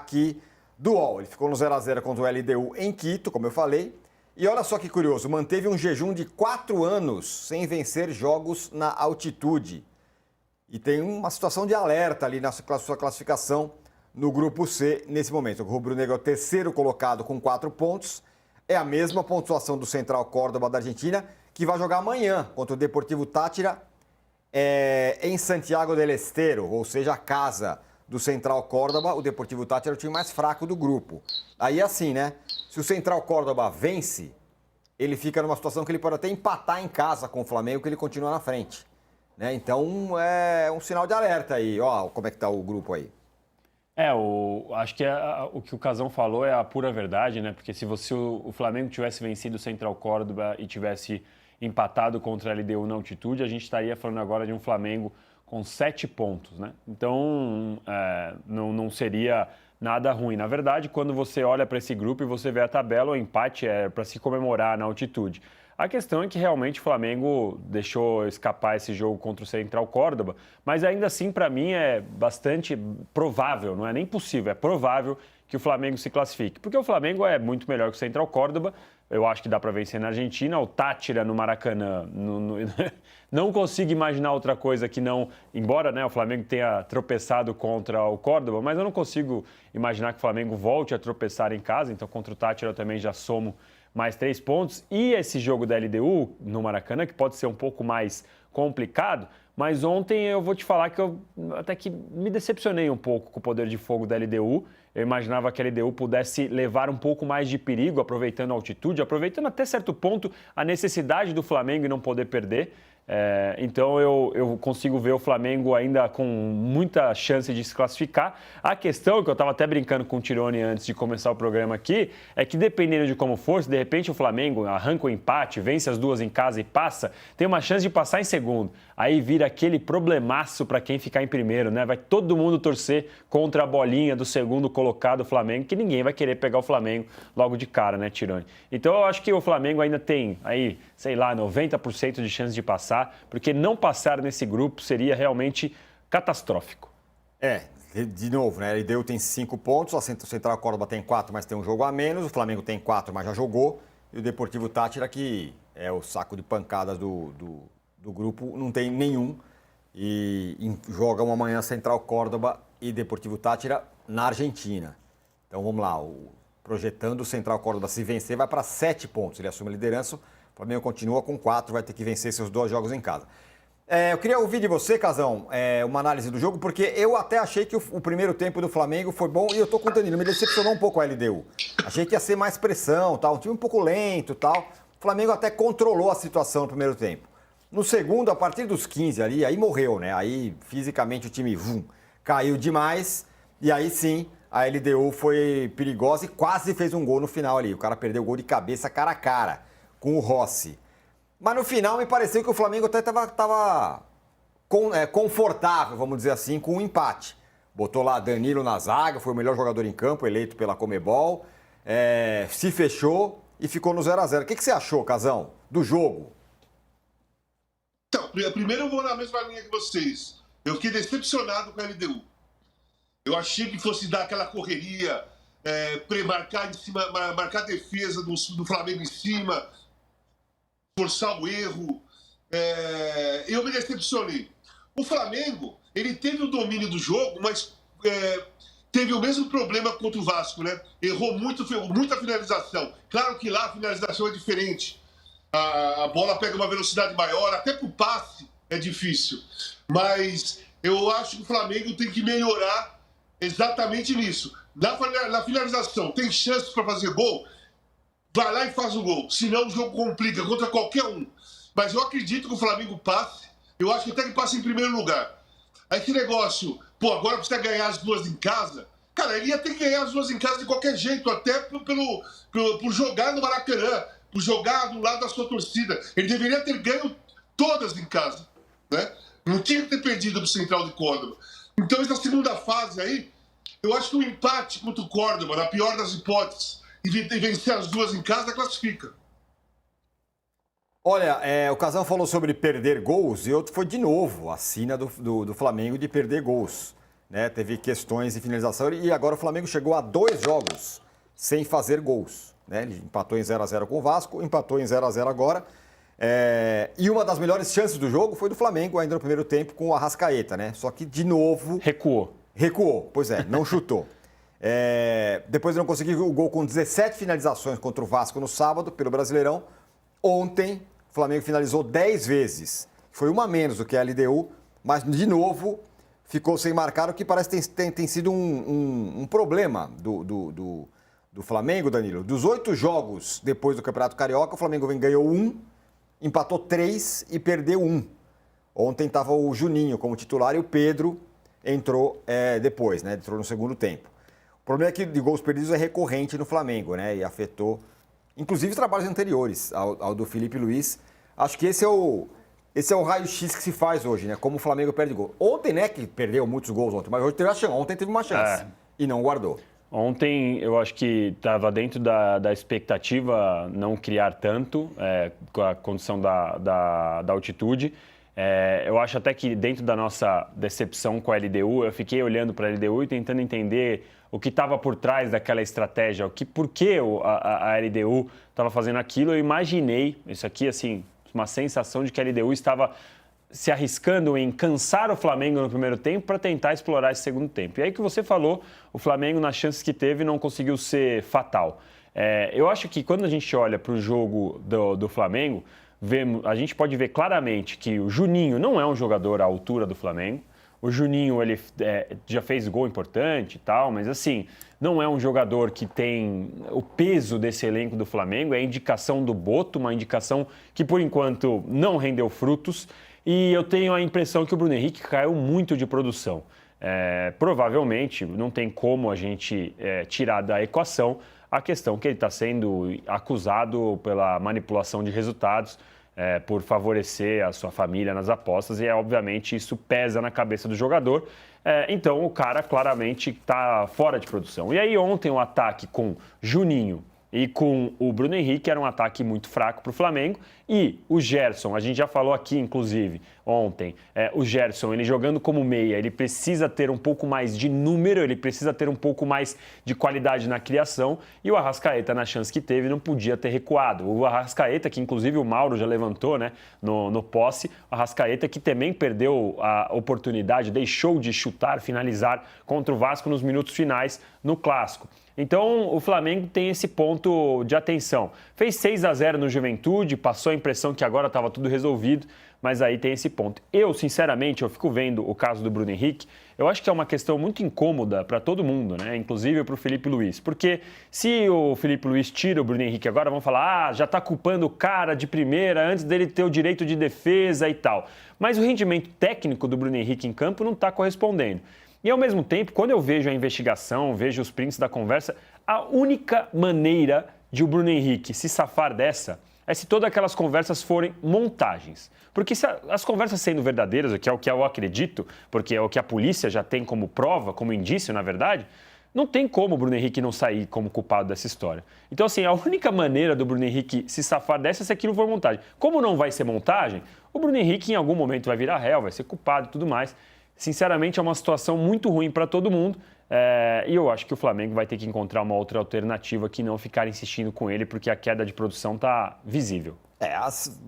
destaque do UOL. Ele ficou no 0x0 contra o LDU em Quito, como eu falei. E olha só que curioso, manteve um jejum de 4 anos sem vencer jogos na altitude. E tem uma situação de alerta ali na sua classificação no Grupo C nesse momento. O rubro-negro é o terceiro colocado com 4 pontos. É a mesma pontuação do Central Córdoba da Argentina, que vai jogar amanhã contra o Deportivo Táchira em Santiago del Estero, ou seja, a casa do Central Córdoba. O Deportivo Táchira é o time mais fraco do grupo. Aí é assim, né? Se o Central Córdoba vence, ele fica numa situação que ele pode até empatar em casa com o Flamengo, que ele continua na frente. Né? Então, é um sinal de alerta aí. Ó, como é que tá o grupo aí. Acho que o que o Casão falou é a pura verdade, né? Porque se o Flamengo tivesse vencido o Central Córdoba e tivesse empatado contra a LDU na altitude, a gente estaria falando agora de um Flamengo com 7 pontos, né? Então, não seria nada ruim. Na verdade, quando você olha para esse grupo e você vê a tabela, o empate é para se comemorar na altitude. A questão é que realmente o Flamengo deixou escapar esse jogo contra o Central Córdoba, mas ainda assim, para mim, é bastante provável, não é nem possível, é provável que o Flamengo se classifique. Porque o Flamengo é muito melhor que o Central Córdoba, eu acho que dá para vencer na Argentina, o Táchira no Maracanã, não consigo imaginar outra coisa que não, embora, né, o Flamengo tenha tropeçado contra o Córdoba, mas eu não consigo imaginar que o Flamengo volte a tropeçar em casa, então contra o Táchira eu também já somo mais 3 pontos. E esse jogo da LDU no Maracanã, que pode ser um pouco mais complicado, mas ontem eu vou te falar que eu até que me decepcionei um pouco com o poder de fogo da LDU. Eu imaginava que a LDU pudesse levar um pouco mais de perigo, aproveitando a altitude, aproveitando até certo ponto a necessidade do Flamengo em não poder perder. Então eu consigo ver o Flamengo ainda com muita chance de se classificar. A questão, que eu estava até brincando com o Tirone antes de começar o programa aqui, é que dependendo de como for, se de repente o Flamengo arranca o empate, vence as duas em casa e passa, tem uma chance de passar em segundo. Aí vira aquele problemaço para quem ficar em primeiro, né? Vai todo mundo torcer contra a bolinha do segundo colocado Flamengo, que ninguém vai querer pegar o Flamengo logo de cara, né, Tirone? Então eu acho que o Flamengo ainda tem aí, sei lá, 90% de chance de passar, porque não passar nesse grupo seria realmente catastrófico. De novo, né? A LDU tem 5 pontos, a Central Córdoba tem 4, mas tem um jogo a menos, o Flamengo tem 4, mas já jogou, e o Deportivo Táchira, que é o saco de pancadas do grupo, não tem nenhum, e jogam amanhã Central Córdoba e Deportivo Táchira na Argentina. Então vamos lá, projetando o Central Córdoba se vencer, vai para 7 pontos, ele assume a liderança. O Flamengo continua com 4, vai ter que vencer seus 2 jogos em casa. Eu queria ouvir de você, Casão, uma análise do jogo, porque eu até achei que o primeiro tempo do Flamengo foi bom, e eu tô com o Danilo, me decepcionou um pouco a LDU. Achei que ia ser mais pressão, tal, um time um pouco lento, tal. O Flamengo até controlou a situação no primeiro tempo. No segundo, a partir dos 15 ali, aí morreu, né? Aí fisicamente o time caiu demais, e aí sim a LDU foi perigosa e quase fez um gol no final ali. O cara perdeu o gol de cabeça cara a cara com o Rossi. Mas no final me pareceu que o Flamengo até estava confortável, vamos dizer assim, com o empate. Botou lá Danilo na zaga, foi o melhor jogador em campo, eleito pela Conmebol. Se fechou e ficou no 0x0. O que você achou, Casão, do jogo? Então, primeiro eu vou na mesma linha que vocês. Eu fiquei decepcionado com a LDU. Eu achei que fosse dar aquela correria, marcar em cima, marcar a defesa do Flamengo em cima, forçar o erro. Eu me decepcionei. O Flamengo, ele teve o domínio do jogo, mas teve o mesmo problema contra o Vasco, né? Errou muita finalização. Claro que lá a finalização é diferente. A bola pega uma velocidade maior, até pro passe é difícil. Mas eu acho que o Flamengo tem que melhorar exatamente nisso. Na finalização, tem chance para fazer gol? Vai lá e faz o gol. Senão o jogo complica contra qualquer um. Mas eu acredito que o Flamengo passe. Eu acho que até que passe em primeiro lugar. Aí que negócio, agora precisa ganhar as 2 em casa. Cara, ele ia ter que ganhar as 2 em casa de qualquer jeito, até por jogar no Maracanã, por jogar do lado da sua torcida. Ele deveria ter ganho todas em casa, né? Não tinha que ter perdido pro Central de Córdoba. Então, essa segunda fase aí, eu acho que o empate contra o Córdoba, na pior das hipóteses, e vencer as 2 em casa, classifica. Olha, o Casão falou sobre perder gols e outro foi de novo a sina do Flamengo de perder gols. né? Teve questões de finalização e agora o Flamengo chegou a 2 jogos sem fazer gols, né? Ele empatou em 0-0 com o Vasco, empatou em 0-0 agora. E uma das melhores chances do jogo foi do Flamengo ainda no primeiro tempo com o Arrascaeta, né? Só que de novo... Recuou, pois é, não chutou. Depois não conseguiu o gol com 17 finalizações contra o Vasco no sábado, pelo Brasileirão. Ontem, o Flamengo finalizou 10 vezes. Foi uma menos do que a LDU, mas de novo ficou sem marcar, o que parece que tem sido um problema do Flamengo, Danilo. Dos 8 jogos depois do Campeonato Carioca, o Flamengo ganhou 1, empatou 3 e perdeu 1. Ontem estava o Juninho como titular e o Pedro entrou depois, né? Entrou no segundo tempo. O problema é que de gols perdidos é recorrente no Flamengo, né? E afetou, inclusive, os trabalhos anteriores ao do Felipe Luiz. Acho que esse é o raio-x que se faz hoje, né? Como o Flamengo perde gol. Ontem, né, que perdeu muitos gols ontem, mas hoje ontem teve uma chance e não guardou. Ontem eu acho que estava dentro da expectativa não criar tanto, com a condição da altitude. Eu acho até que dentro da nossa decepção com a LDU, eu fiquei olhando para a LDU e tentando entender o que estava por trás daquela estratégia, por que a LDU estava fazendo aquilo. Eu imaginei, isso aqui assim, uma sensação de que a LDU estava se arriscando em cansar o Flamengo no primeiro tempo para tentar explorar esse segundo tempo. E aí que você falou, o Flamengo, nas chances que teve, não conseguiu ser fatal. Eu acho que quando a gente olha para o jogo do Flamengo, a gente pode ver claramente que o Juninho não é um jogador à altura do Flamengo. O Juninho, ele já fez gol importante e tal, mas assim, não é um jogador que tem o peso desse elenco do Flamengo. É a indicação do Boto, uma indicação que por enquanto não rendeu frutos. E eu tenho a impressão que o Bruno Henrique caiu muito de produção. Provavelmente não tem como a gente tirar da equação a questão que ele está sendo acusado pela manipulação de resultados, por favorecer a sua família nas apostas, e obviamente isso pesa na cabeça do jogador. Então o cara claramente está fora de produção. E aí ontem o ataque com Juninho e com o Bruno Henrique era um ataque muito fraco para o Flamengo. E o Gerson, a gente já falou aqui, inclusive, ontem, o Gerson, ele jogando como meia, ele precisa ter um pouco mais de número, ele precisa ter um pouco mais de qualidade na criação. E o Arrascaeta, na chance que teve, não podia ter recuado. O Arrascaeta, que inclusive o Mauro já levantou, né, no posse, o Arrascaeta que também perdeu a oportunidade, deixou de chutar, finalizar contra o Vasco nos minutos finais no Clássico. Então, o Flamengo tem esse ponto de atenção. Fez 6-0 no Juventude, passou a impressão que agora estava tudo resolvido, mas aí tem esse ponto. Eu, sinceramente, eu fico vendo o caso do Bruno Henrique, eu acho que é uma questão muito incômoda para todo mundo, né? Inclusive para o Felipe Luiz. Porque se o Felipe Luiz tira o Bruno Henrique agora, vão falar, já está culpando o cara de primeira antes dele ter o direito de defesa e tal. Mas o rendimento técnico do Bruno Henrique em campo não está correspondendo. E, ao mesmo tempo, quando eu vejo a investigação, vejo os prints da conversa, a única maneira de o Bruno Henrique se safar dessa é se todas aquelas conversas forem montagens. Porque se as conversas sendo verdadeiras, que é o que eu acredito, porque é o que a polícia já tem como prova, como indício, na verdade, não tem como o Bruno Henrique não sair como culpado dessa história. Então, assim, a única maneira do Bruno Henrique se safar dessa é se aquilo for montagem. Como não vai ser montagem, o Bruno Henrique em algum momento vai virar réu, vai ser culpado e tudo mais. Sinceramente, é uma situação muito ruim para todo mundo e eu acho que o Flamengo vai ter que encontrar uma outra alternativa que não ficar insistindo com ele, porque a queda de produção está visível. Vamos